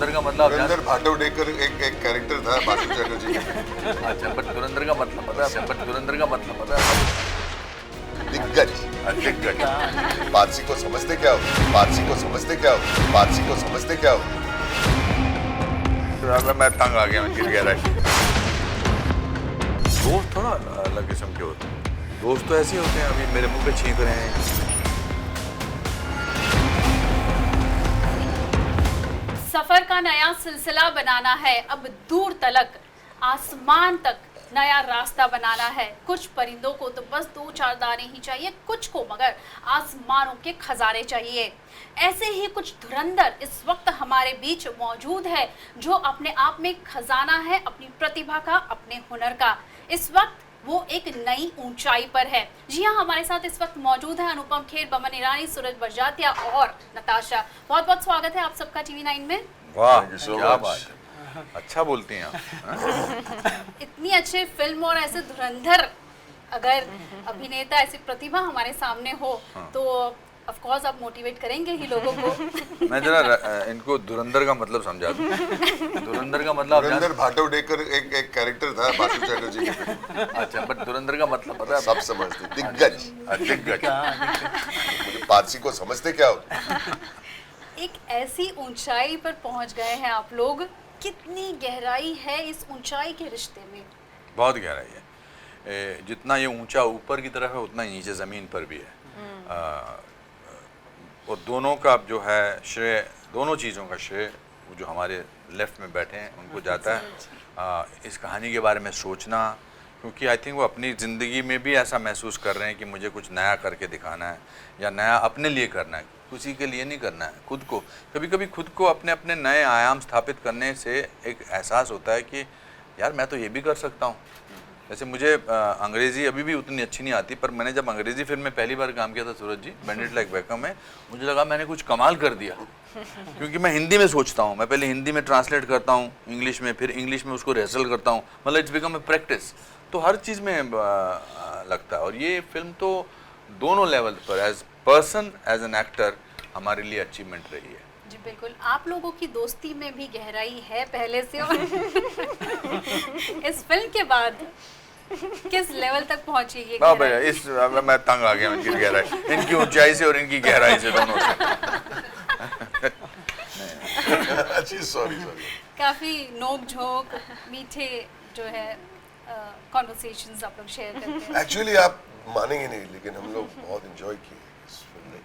धुरंधर का मतलब धुरंधर भाटवडेकर एक कैरेक्टर था बासु चैटर्जी का। अच्छा, बट धुरंधर का मतलब पता है? बट धुरंधर का मतलब पता है? दिग्गज। दिग्गज। पारसी को समझते क्या हो? पारसी को समझते क्या हो? पारसी को समझते क्या हो? मैं तंग आ गया, मैं गिर गया। दोस्त थोड़ा अलग किस्म के होते हैं। दोस्त तो ऐसे होते हैं, अभी मेरे मुंह पे छींक रहे हैं। सफर का नया सिलसिला बनाना है, अब दूर तलक, आसमान तक नया रास्ता बनाना है। कुछ परिंदों को तो बस 2-4 दाने ही चाहिए, कुछ को मगर आसमानों के खजाने चाहिए। ऐसे ही कुछ धुरंधर इस वक्त हमारे बीच मौजूद है, जो अपने आप में खजाना है, अपनी प्रतिभा का, अपने हुनर का। इस वक्त वो एक नई ऊंचाई पर है। जी हाँ, हमारे साथ इस वक्त मौजूद है अनुपम खेर, बमन ईरानी, सूरज बरजातिया और नताशा। बहुत बहुत स्वागत है आप सबका TV9 में। वाह, क्या बात है, अच्छा बोलती हैं आप। इतनी अच्छी फिल्म और ऐसे धुरंधर अगर अभिनेता, ऐसी प्रतिभा हमारे सामने हो तो ऑफ कोर्स आप मोटिवेट करेंगे ही लोगों को। मैं जरा इनको धुरंधर का मतलब समझा दूं। धुरंधर का मतलब धुरंधर भाटवडेकर एक कैरेक्टर था बासु चैटर्जी का। अच्छा, बट धुरंधर का मतलब पता है? सब समझते। दिग्गज। दिग्गज। मुझे पारसी को समझते क्या हो? एक ऐसी ऊंचाई पर पहुंच गए हैं आप लोग, कितनी गहराई है इस ऊंचाई के रिश्ते में? बहुत गहराई है। जितना ये ऊंचा ऊपर की तरफ है, उतना ही नीचे ज़मीन पर भी है। और दोनों का जो है श्रेय, दोनों चीज़ों का श्रेय वो जो हमारे लेफ्ट में बैठे हैं उनको जाता है। इस कहानी के बारे में सोचना, क्योंकि आई थिंक वो अपनी ज़िंदगी में भी ऐसा महसूस कर रहे हैं कि मुझे कुछ नया करके दिखाना है, या नया अपने लिए करना है, किसी के लिए नहीं करना है, खुद को। कभी कभी खुद को अपने अपने नए आयाम स्थापित करने से एक एहसास होता है कि यार मैं तो ये भी कर सकता हूँ। जैसे मुझे अंग्रेज़ी अभी भी उतनी अच्छी नहीं आती, पर मैंने जब अंग्रेज़ी फिल्म में पहली बार काम किया था सूरज जी, बेंडिट लाइक बेकम में, मुझे लगा मैंने कुछ कमाल कर दिया। क्योंकि मैं हिंदी में सोचता हूँ, मैं पहले हिंदी में ट्रांसलेट करता हूँ इंग्लिश में, फिर इंग्लिश में उसको रिहर्सल करता हूँ, मतलब इट्स बिकम ए प्रैक्टिस। तो हर चीज़ में लगता है। और ये फिल्म तो दोनों लेवल पर, as person as an actor, हमारे लिए अचीवमेंट रही है। जी बिल्कुल। आप लोगों की दोस्ती में भी गहराई है पहले से, और इस फिल्म के बाद किस लेवल तक पहुंची ये गहराई? इस मैं तंग आ गया, मैं गिर गया है इनकी ऊंचाई से और इनकी गहराई से, दोनों से। सॉरी। काफी नोक झोंक, मीठे जो है कॉन्वर्सेशंस आप लोग शेयर करते हैं। एक्चुअली आप मानेंगे नहीं, लेकिन हम लोग बहुत एंजॉय किए इस फिल्म में।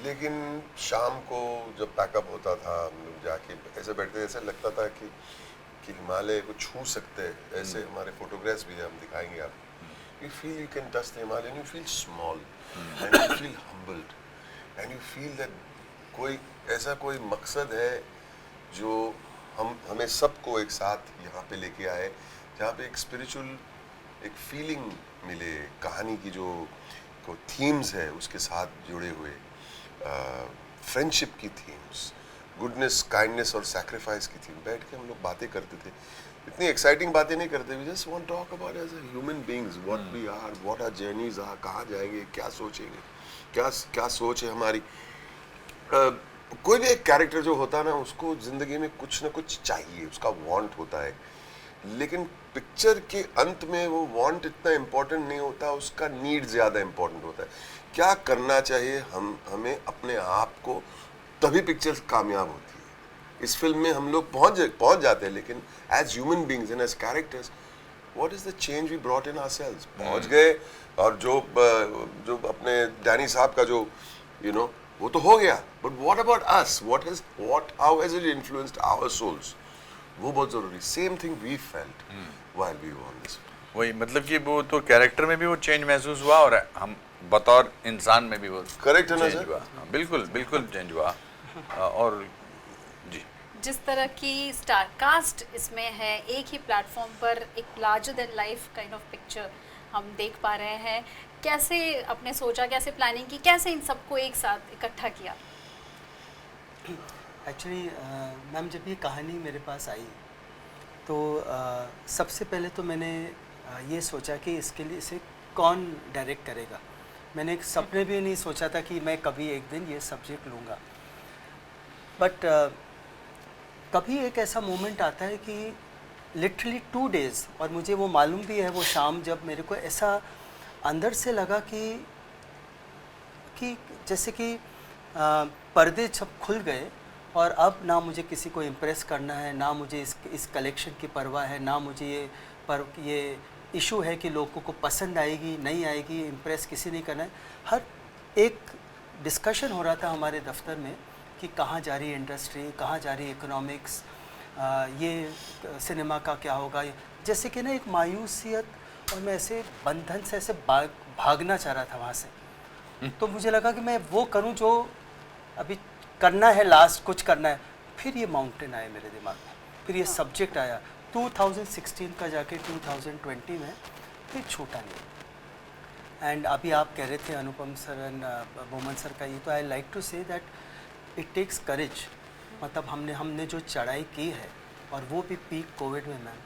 लेकिन शाम को जब पैकअप होता था, हम लोग जाके ऐसे बैठते, ऐसे लगता था कि हिमालय को छू सकते हैं। ऐसे हमारे फोटोग्राफ्स भी है, हम दिखाएंगे आपको। You feel you can touch the Himalaya, you feel small and you feel humbled and you feel that कोई मकसद है जो हमें सबको एक साथ यहाँ पे लेके आए, जहाँ पे एक स्पिरिचुअल एक फीलिंग मिले। कहानी की जो थीम्स है उसके साथ जुड़े हुए, फ्रेंडशिप की थीम्स, गुडनेस, काइंडनेस और सैक्रिफाइस की थीम, बैठ के हम लोग बातें करते थे। इतनी एक्साइटिंग बातें नहीं करते, we just want talk about as a human beings, what we are, what our journeys are, कहाँ जाएंगे, क्या सोचेंगे, क्या सोच है हमारी। कोई भी एक कैरेक्टर जो होता है ना, उसको जिंदगी में कुछ ना कुछ चाहिए, उसका वांट होता है। लेकिन पिक्चर के अंत में वो वांट इतना इम्पोर्टेंट नहीं होता, उसका नीड ज़्यादा इम्पोर्टेंट होता है। क्या करना चाहिए हमें अपने आप को, तभी पिक्चर कामयाब होती है। इस फिल्म में हम लोग पहुंच जाते हैं, लेकिन as human beings and as characters, what is the change we brought in ourselves. पहुंच गए, और जो अपने डैनी साहब का जो वो तो हो गया, but what about us, how has it influenced our souls, वो बहुत जरूरी। Same thing we felt while we were on this. वही मतलब कि वो तो कैरेक्टर में भी वो चेंज महसूस हुआ, और हम बतौर इंसान में भी वो करेक्ट है ना चेंज हुआ। बिल्कुल बिल्कुल चेंज हुआ। और जी, जिस तरह की स्टार कास्ट इसमें है, एक ही प्लेटफॉर्म पर एक larger than life kind of picture हम देख पा रहे हैं। कैसे आपने सोचा, कैसे प्लानिंग की, कैसे इन सबको एक साथ इकट्ठा किया? एक्चुअली मैम, जब ये कहानी मेरे पास आई तो सबसे पहले तो मैंने ये सोचा कि इसके लिए इसे कौन डायरेक्ट करेगा। मैंने एक सपने भी नहीं सोचा था कि मैं कभी एक दिन ये सब्जेक्ट लूँगा, बट कभी एक ऐसा मोमेंट आता है कि लिटरली 2 डेज़, और मुझे वो मालूम भी है वो शाम जब मेरे को ऐसा अंदर से लगा कि जैसे कि पर्दे सब खुल गए और अब ना मुझे किसी को इम्प्रेस करना है, ना मुझे इस कलेक्शन की परवाह है, ना मुझे ये इशू है कि लोगों को पसंद आएगी नहीं आएगी, इम्प्रेस किसी नहीं करना है। हर एक डिस्कशन हो रहा था हमारे दफ्तर में कि कहाँ जा रही है इंडस्ट्री, कहाँ जा रही है इकोनॉमिक्स, ये सिनेमा का क्या होगा, जैसे कि ना एक मायूसियत, और मैं ऐसे बंधन से ऐसे भागना चाह रहा था वहाँ से। तो मुझे लगा कि मैं वो करूँ जो अभी करना है, लास्ट कुछ करना है। फिर ये माउंटेन आया मेरे दिमाग में, फिर ये सब्जेक्ट आया 2016 का जाके 2020 में, फिर छूटा नहीं। एंड अभी आप कह रहे थे Anupam sir and Boman sir का, ये तो I like to say that it takes courage. मतलब हमने जो चढ़ाई की है, और वो भी पीक कोविड में मैम,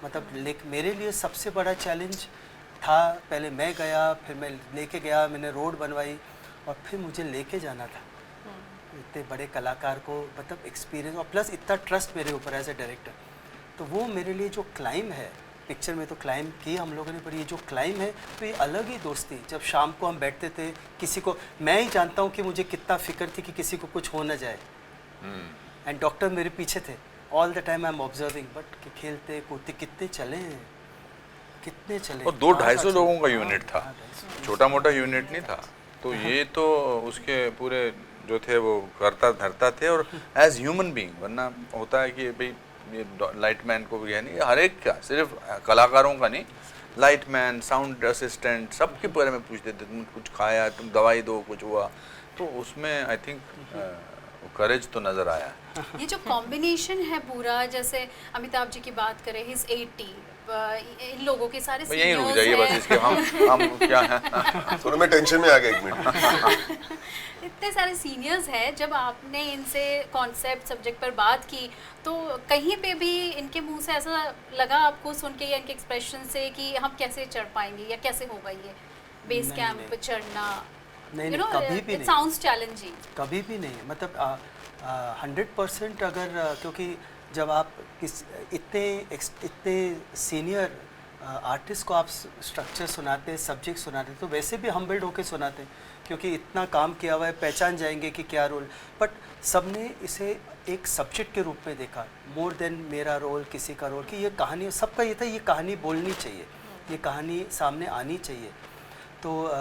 मतलब मेरे लिए सबसे बड़ा चैलेंज था। पहले मैं गया, फिर मैं लेके गया, मैंने रोड बनवाई, और फिर मुझे लेके जाना था इतने बड़े कलाकार को, मतलब एक्सपीरियंस, और प्लस इतना ट्रस्ट मेरे ऊपर एज ए डायरेक्टर। तो वो मेरे लिए जो क्लाइम है, पिक्चर में तो क्लाइम की हम लोगों ने, पर ये जो क्लाइम है तो ये अलग ही दोस्ती। जब शाम को हम बैठते थे, किसी को, मैं ही जानता हूँ कि मुझे कितना फिक्र थी कि किसी को कुछ हो ना जाए, एंड डॉक्टर मेरे पीछे थे all the time, I am observing, but खेलते कूदते कितने चले हैं, कितने चले। और 200-250 लोगों का यूनिट था, छोटा मोटा यूनिट नहीं था। तो ये तो उसके पूरे जो थे वो करता धरता थे, और एज ह्यूमन बीइंग, वरना होता है कि भाई ये लाइटमैन को भी है नहीं, हर एक का, सिर्फ कलाकारों का नहीं, लाइटमैन, साउंड असिस्टेंट, सबके बारे में पूछते थे, तुम कुछ खाया, तुम दवाई दो, कुछ हुआ। तो उसमें आई थिंक करेज तो नज़र आया। ये जो कॉम्बिनेशन है पूरा, जैसे अमिताभ जी की बात करें, हिज 80, इन लोगों के सारे यहीं रुक जाइए बस, इसके हम क्या है थोड़ा मैं टेंशन में आ गया 1 मिनट। इतने सारे सीनियर्स हैं, जब आपने इनसे कॉन्सेप्ट सब्जेक्ट पर बात की, तो कहीं पे भी इनके मुंह से ऐसा लगा आपको सुन के या इनके एक्सप्रेशन से कि हम कैसे चढ़ पाएंगे या कैसे होगा ये बेस कैंप चढ़ना? नहीं, कभी भी नहीं, साउंड्स चैलेंजिंग, कभी भी नहीं। मतलब 100% अगर, क्योंकि जब आप इतने सीनियर आर्टिस्ट को आप स्ट्रक्चर सुनाते, सब्जेक्ट सुनाते, तो वैसे भी हम्बल्ड होके सुनाते, क्योंकि इतना काम किया हुआ है, पहचान जाएंगे कि क्या रोल। बट सबने इसे एक सब्जेक्ट के रूप में देखा, मोर देन मेरा रोल, किसी का रोल, कि ये कहानी, सबका ये था, ये कहानी बोलनी चाहिए, ये कहानी सामने आनी चाहिए। तो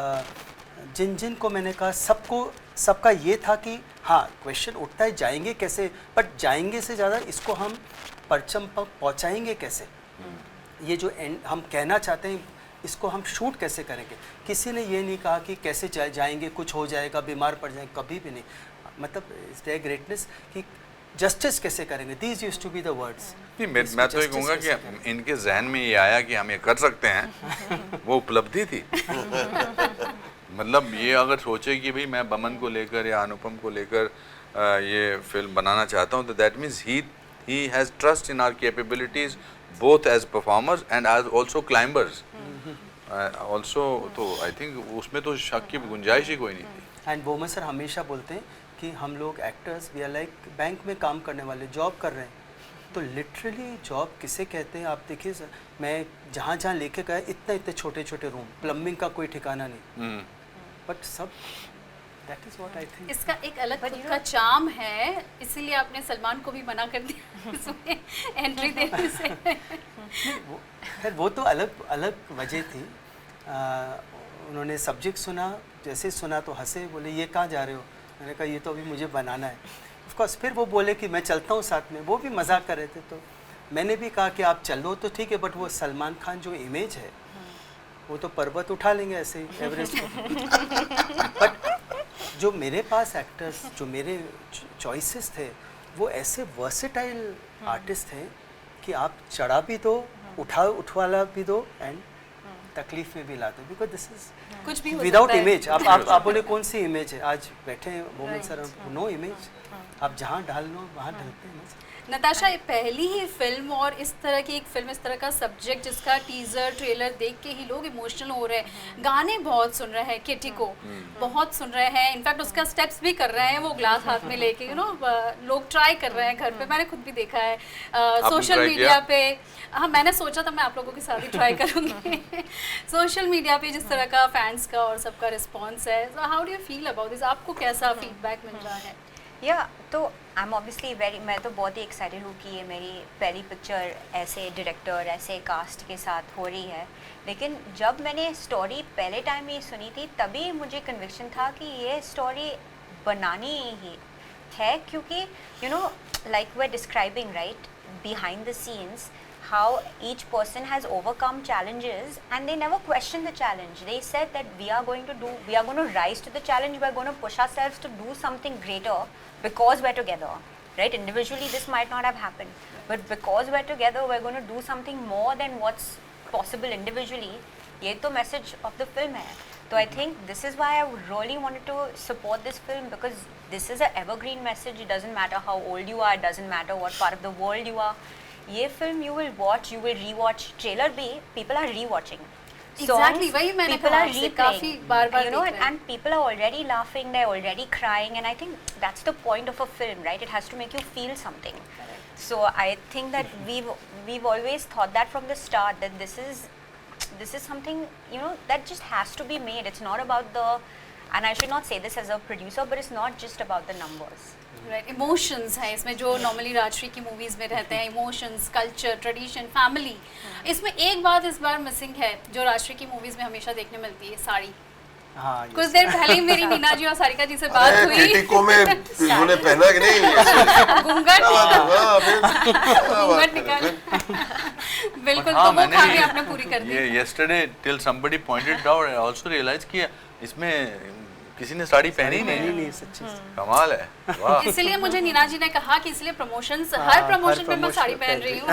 जिन को मैंने कहा, सबका ये था कि हाँ, क्वेश्चन उठता है जाएंगे कैसे, बट जाएंगे से ज़्यादा इसको हम परचम पर पहुँचाएंगे कैसे, ये जो हम कहना चाहते हैं इसको हम शूट कैसे करेंगे। किसी ने ये नहीं कहा कि कैसे जाएंगे, कुछ हो जाएगा, बीमार पड़ जाएंगे, कभी भी नहीं। मतलब इट्स देयर ग्रेटनेस कि जस्टिस कैसे करेंगे, these used to be the words. मैं तो ये कहूँगा कि इनके जहन में ये आया कि हम ये कर सकते हैं, वो उपलब्धि थी। मतलब ये अगर सोचे कि भाई मैं बमन को लेकर या अनुपम को लेकर ये फिल्म बनाना चाहता हूँ, तो that means he has trust in our capabilities, both as performers and as also climbers also. तो आई थिंक उसमें तो शक की गुंजाइश ही कोई नहीं थी। एंड बोमन सर हमेशा बोलते हैं कि हम लोग actors, we are like bank में काम करने वाले, जॉब कर रहे हैं। तो लिटरली जॉब किसे कहते हैं आप देखिए सर, मैं जहाँ लेके गया, इतने छोटे छोटे रूम, प्लम्बिंग का कोई ठिकाना नहीं, बट सब, that is what I think. इसका एक अलग खुद का चार्म है, इसीलिए आपने सलमान को भी मना कर दिया इसमें एंट्री देने से। वो तो अलग वजह थी। उन्होंने सब्जेक्ट सुना, जैसे सुना तो हंसे, बोले ये कहाँ जा रहे हो? मैंने कहा ये तो अभी मुझे बनाना है। ऑफ कोर्स फिर वो बोले कि मैं चलता हूँ साथ में, वो भी मजाक कर रहे थे। तो मैंने भी कहा कि आप चलो तो ठीक है, बट वो सलमान खान जो इमेज है, वो तो पर्वत उठा लेंगे ऐसे ही एवरेस्ट पर। बट जो मेरे पास एक्टर्स, जो मेरे चॉइसेस थे, वो ऐसे वर्सेटाइल आर्टिस्ट थे कि आप चढ़ा भी दो, उठवाला भी दो, एंड तकलीफ में भी ला दो, बिकॉज दिस इज कुछ भी विदाउट इमेज। आप बोले कौन सी इमेज है? आज बैठे हैं बोमन सर, नो इमेज, आप जहाँ ढाल लो वहाँ ढलते हैं। नताशा, ये पहली ही फिल्म और इस तरह की एक फिल्म, इस तरह का सब्जेक्ट जिसका टीजर ट्रेलर देख के ही लोग इमोशनल हो रहे हैं, गाने बहुत सुन रहे हैं, किटी को बहुत सुन रहे हैं, इनफैक्ट उसका स्टेप्स भी कर रहे हैं वो ग्लास हाथ में लेके, लोग ट्राई कर रहे हैं घर पे, मैंने खुद भी देखा है सोशल try मीडिया पे। हाँ, मैंने सोचा था मैं आप लोगों के साथ ही ट्राई करूँगी। सोशल मीडिया पे जिस तरह का फैंस का और सबका रिस्पॉन्स है, how do you feel about this? आपको कैसा फीडबैक मिल रहा है? तो आई एम ऑब्वियसली मैं तो बहुत ही एक्साइटेड हूँ कि ये मेरी पहली पिक्चर ऐसे डायरेक्टर, ऐसे कास्ट के साथ हो रही है। लेकिन जब मैंने स्टोरी पहले टाइम ये सुनी थी तभी मुझे कन्विक्शन था कि ये स्टोरी बनानी ही है, क्योंकि like we're describing, right, behind the scenes, how each person has overcome challenges and they never question the challenge. They said that we are going to rise to the challenge, we are going to push ourselves to do something greater because we're together, right? Individually this might not have happened, but because we're together we're going to do something more than what's possible individually. ये तो message of the film है. So I think this is why I really wanted to support this film, because this is an evergreen message. It doesn't matter how old you are, it doesn't matter what part of the world you are. ये film you will watch, you will rewatch. Trailer भी people are rewatching. Exactly, वही मैंने people कहा are आपसे, replaying, काफी बार-बार you know, देख रहे हैं। and people are already laughing, they're already crying, and I think that's the point of a film, right? It has to make you feel something. So I think that we've always thought that from the start, that this is something, that just has to be made. It's not about and I should not say this as a producer, but it's not just about the numbers. Right, emotions है इसमें जो normally Rajshree की movies में रहते हैं, emotions, culture, tradition, family. इसमें एक बात इस बार मिसिंग है जो राजश्री की मूवीज में हमेशा देखने मिलती है, साड़ी। हाँ, कुछ देर पहले ही मेरी नीना जी और सारिका जी से बात हुई। केटिको में उन्होंने पहना कि नहीं? घूंघट घूंघट निकाल। बिल्कुल, हाँ, तो वो मैंने खामी आपने पूरी कर दी। ये yesterday till somebody pointed out, I also realized कि इसमें किसी ने साड़ी पहनी ही नहीं। सच्ची कमाल है, वाह। इसलिए मुझे नीना जी ने कहा कि इसलिए प्रमोशंस, हर प्रमोशन में मैं साड़ी पहन रही हूँ।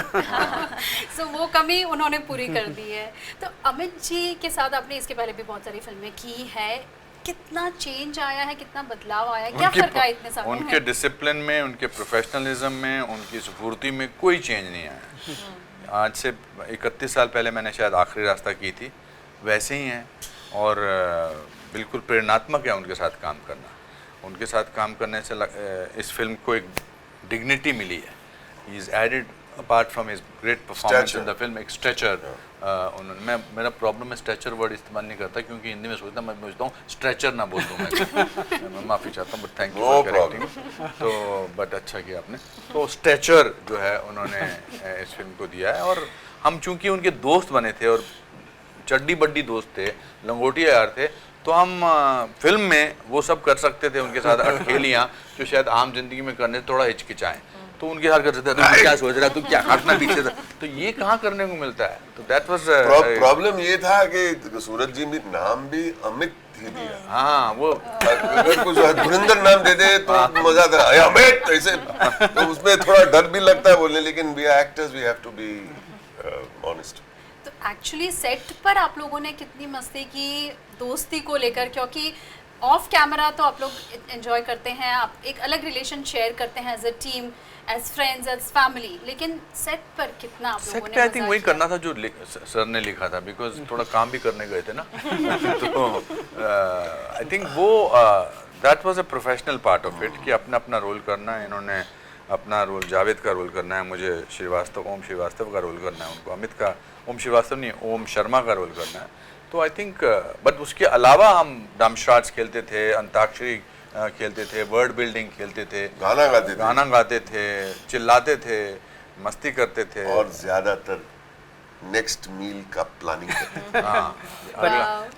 सो वो कमी उन्होंने पूरी कर दी है। तो अमित जी के साथ आपने इसके पहले भी बहुत सारी फिल्में की है, कितना चेंज आया है, कितना बदलाव आया है, क्या फर्क आया इतने सालों में? उनके डिसिप्लिन में, उनके प्रोफेशनलिज्म में, उनकी स्फूर्ति में कोई चेंज नहीं आया। आज से 31 साल पहले मैंने शायद आखिरी रास्ता की थी, वैसे ही हैं और बिल्कुल प्रेरणात्मक है उनके साथ काम करना। उनके साथ काम करने से इस फिल्म को एक डिग्निटी मिली है। He is added apart from his great performance in the film, एक स्ट्रेचर उन्होंने। मेरा प्रॉब्लम है स्ट्रेचर वर्ड इस्तेमाल नहीं करता, क्योंकि हिंदी में सोचता मैं सोचता हूँ स्ट्रेचर ना बोल दूँ मैं माफ़ी चाहता हूँ, but thank you for correcting. तो बट अच्छा किया आपने। तो स्ट्रेचर जो है उन्होंने इस फिल्म को दिया है, और हम चूँकि उनके दोस्त बने थे और चड्डी बड्डी दोस्त थे, लंगोटिया यार थे, तो हम फिल्म में वो सब कर सकते थे उनके साथ अटखेलियाँ जो शायद आम जिंदगी में करने थोड़ा हिचकिचाएं। तो उनके साथ करते थे, तू क्या सोच रहा है, तू क्या हटना पीछे था, तो ये कहाँ करने को मिलता है। तो दैट वाज प्रॉब्लम ये था कि सूरज जी भी नाम भी अमित ही दिया। हाँ, वो अगर कुछ धुरंधर नाम दे दे तो मजा आता है, अमित ऐसे, तो उसमें थोड़ा डर भी लगता है बोलने, लेकिन we are actors, we have to be honest. तो एक्चुअली सेट पर आप लोगों ने कितनी मस्ती की दोस्ती को लेकर, क्योंकि ऑफ कैमरा तो आप लोग एंजॉय करते हैं, आप एक अलग रिलेशन शेयर करते हैं as a team, as friends, as family, लेकिन सेट पर कितना आप लोगों ने आई थिंक वही करना था जो सर ने लिखा था, बिकॉज थोड़ा काम भी करने गए थे ना। तो आई थिंक वो that was a professional part of it कि अपना अपना रोल करना है। इन्होंने अपना रोल, जावेद का रोल करना है, मुझे श्रीवास्तव, ओम श्रीवास्तव का रोल करना है, उनको अमित का, ओम श्रीवास्तव नहीं, ओम शर्मा का रोल करना है। तो आई थिंक बट उसके अलावा हम डमशार्ट्स खेलते थे, अंताक्षरी खेलते थे, वर्ड बिल्डिंग खेलते थे, गाना गाते थे, चिल्लाते थे, मस्ती करते थे, और ज्यादातर नेक्स्ट मील का प्लानिंग करते थे।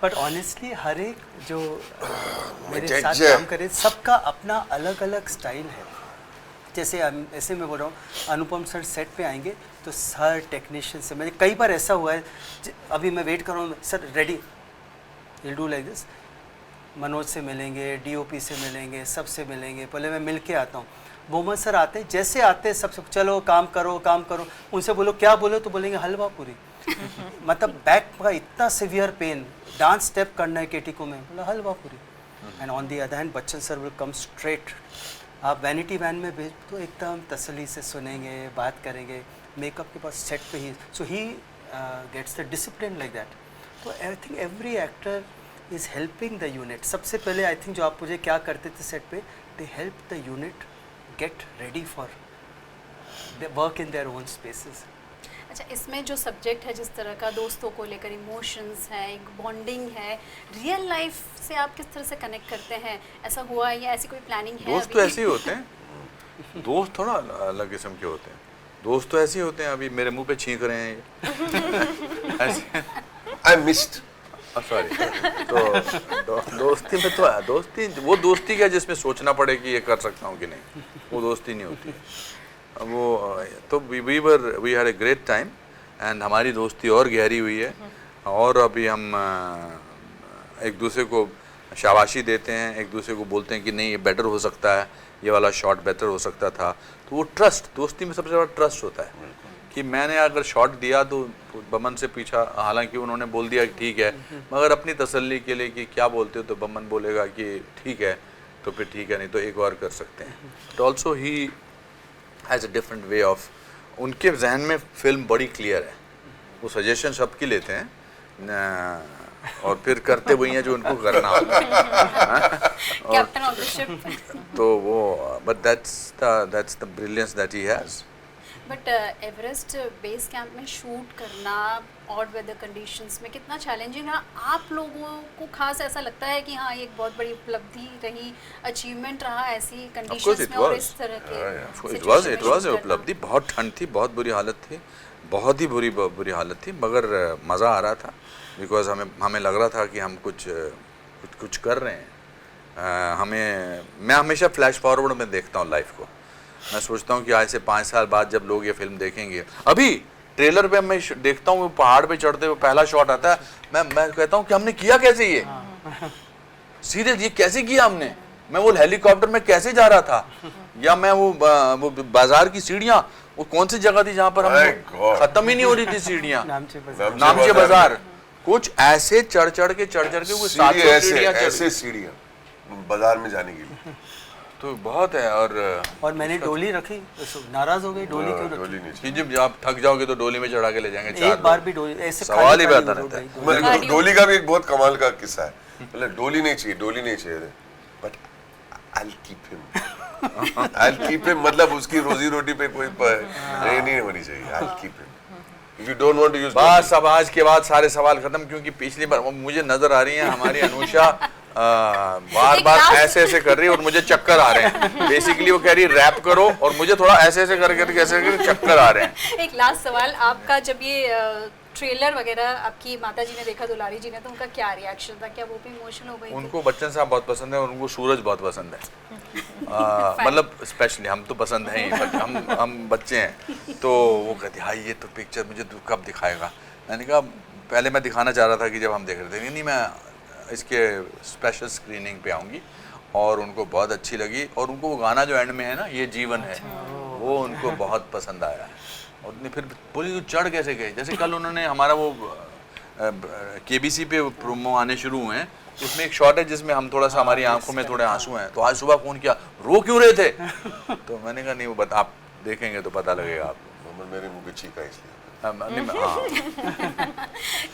बट ऑनेस्टली हर एक जो मेरे साथ काम करे, सबका अपना अलग अलग स्टाइल है। जैसे ऐसे मैं बोल रहा हूँ, अनुपम सर सेट पे आएंगे तो हर टेक्नीशियन से, मैंने कई बार ऐसा हुआ है, अभी मैं वेट कर रहा हूँ, sir ready, will do like this, Manoj से मिलेंगे, डीओपी से मिलेंगे, सबसे मिलेंगे, पहले मैं मिल के आता हूँ। मोहम्मद सर आते, जैसे आते सबसे चलो काम करो काम करो, उनसे बोलो क्या बोलो तो बोलेंगे हलवा पूरी। मतलब बैक का इतना सिवियर पेन, डांस स्टेप करना है केटी को, मैं बोला हलवा पूरी। And on the other hand Bachchan sir will come straight आप वैनिटी वैन में भेज तो एकदम तसल्ली से सुनेंगे, बात करेंगे, मेकअप के पास सेट पे ही, so he gets the discipline like that. तो I think every actor is helping the unit. सबसे पहले आई थिंक जो आप मुझे क्या करते थे सेट पे, they help the unit get ready for the work in their own spaces. अच्छा, इसमें जो सब्जेक्ट है जिस तरह का, दोस्तों को लेकर इमोशंस है, एक बॉन्डिंग है, रियल लाइफ से आप किस तरह से कनेक्ट करते हैं? ऐसा हुआ है या ऐसी कोई प्लानिंग है? दोस्त तो ऐसे ही होते हैं, दोस्त थोड़ा अलग किस्म के होते हैं। दोस्त तो ऐसे ही होते हैं, अभी मेरे मुंह पे छींक रहे हैं ये। ऐसे आई मिस्ड, सॉरी। तो दोस्ती में तो दोस्ती, वो दोस्ती क्या जिसमें सोचना पड़े कि ये कर सकता हूँ कि नहीं, वो दोस्ती नहीं होती है। वो तो we had a great time and हमारी दोस्ती और गहरी हुई है, और अभी हम एक दूसरे को शाबाशी देते हैं, एक दूसरे को बोलते हैं कि नहीं ये बेटर हो सकता है, ये वाला शॉट बेटर हो सकता था। तो वो ट्रस्ट, दोस्ती में सबसे बड़ा ट्रस्ट होता है कि मैंने अगर शॉट दिया तो बमन से पीछा, हालांकि उन्होंने बोल दिया कि ठीक है, मगर अपनी तसल्ली के लिए कि क्या बोलते हो, तो बमन बोलेगा कि ठीक है तो फिर ठीक है, नहीं तो एक और कर सकते हैं। But also he has a different way of, उनके जहन में फिल्म बड़ी क्लियर है, वो सजेशन सबकी लेते हैं और फिर करते वही हैं जो उनको करना होता है। Captain of the ship. तो वो but that's the brilliance that he has. But Everest base camp में शूट करना ऑड वेदर कंडीशंस में कितना चैलेंजिंग रहा? आप लोगों को खास ऐसा लगता है कि हाँ ये एक बहुत बड़ी उपलब्धि रही, अचीवमेंट रहा ऐसी कंडीशंस में और इस तरह के इट वाज उपलब्धि। बहुत ठंड थी, बहुत बुरी हालत थी, बहुत ही बुरी हालत थी, मगर मज़ा आ रहा था बिकॉज हमें लग रहा था कि हम कुछ कर रहे हैं। मैं हमेशा फ्लैश फॉरवर्ड में देखता हूँ लाइफ को। मैं सोचता हूँ कि आज से 5 साल बाद जब लोग ये फिल्म देखेंगे, अभी ट्रेलर पे मैं देखता हूँ पहाड़ पे चढ़ते हुए पहला शॉट आता है, मैं कहता हूँ कि हमने किया कैसे ये, सीरियस ये कैसे किया हमने, मैं वो हेलीकॉप्टर में कैसे जा रहा था, या मैं वो बाजार की सीढ़ियाँ, वो कौन सी जगह थी जहाँ पर हम खत्म ही नहीं हो रही थी सीढ़ियाँ, नामचे बाजार, कुछ ऐसे चढ़ के वो 700 सीढ़ियाँ ऐसे सीढ़ियाँ बाजार में जाने के लिए तो बहुत है। और मैंने डोली रखी, नाराज हो गई, डोली क्यों डोली रखी? नहीं जब आप थक जाओगे तो डोली में चढ़ा के ले जाएंगे। एक बार भी डोली ऐसे सवाल ही खाली आता खाली रहता है। चाहिए। डोली का भी एक बहुत कमाल का किस्सा है, मतलब डोली नहीं चाहिए, but I will keep him, मतलब उसकी रोजी रोटी पे कोई नहीं होनी चाहिए। I will keep him if you don't want to use. बस अब आज के बाद सारे सवाल खत्म, क्योंकि पिछली बार मुझे नजर आ रही है हमारी अनुषा बार ऐसे कर रही है और मुझे चक्कर आ रहे हैं। बेसिकली वो कह रही है रैप करो और मुझे थोड़ा ऐसे करके चक्कर आ रहे हैं। एक लास्ट सवाल आपका, जब ये ट्रेलर वगैरह आपकी माता जी ने देखा, दुलारी जी ने, तो उनका क्या रिएक्शन था? क्या वो भी इमोशनल हो गई? उनको बच्चन साहब बहुत पसंद है और उनको सूरज बहुत पसंद है। मतलब स्पेशली हम तो पसंद हैं ही, बट हम बच्चे हैं। तो वो कहती हाँ ये तो पिक्चर मुझे कब दिखाएगा। मैंने कहा पहले मैं दिखाना चाह रहा था कि जब हम देख रहे थे, नहीं मैं इसके स्पेशल स्क्रीनिंग पे आऊँगी, और उनको बहुत अच्छी लगी। और उनको वो गाना जो एंड में है ना, ये जीवन है, वो उनको बहुत पसंद आया है। और फिर बोली तो चढ़ कैसे गए, जैसे कल उन्होंने हमारा वो KBC पे प्रोमो आने शुरू हुए हैं, उसमें एक शॉट है जिसमें हम थोड़ा सा, हमारी आंखों में थोड़े आंसू हैं, तो आज सुबह फ़ोन किया, रो क्यों रहे थे? तो मैंने कहा नहीं वो आप देखेंगे तो पता लगेगा आपको। मेरे मुँह पे चीखा इसलिए।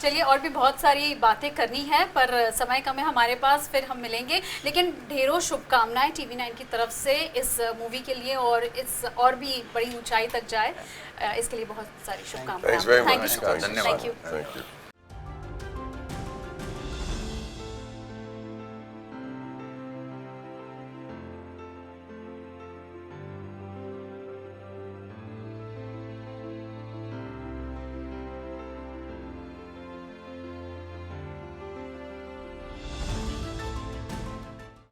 चलिए, और भी बहुत सारी बातें करनी है पर समय कम है हमारे पास, फिर हम मिलेंगे। लेकिन ढेरों शुभकामनाएं TV9 की तरफ से इस मूवी के लिए, और इस और भी बड़ी ऊंचाई तक जाए, इसके लिए बहुत सारी शुभकामनाएं। Thanks very much. Thank you so much. धन्यवाद। Thank you.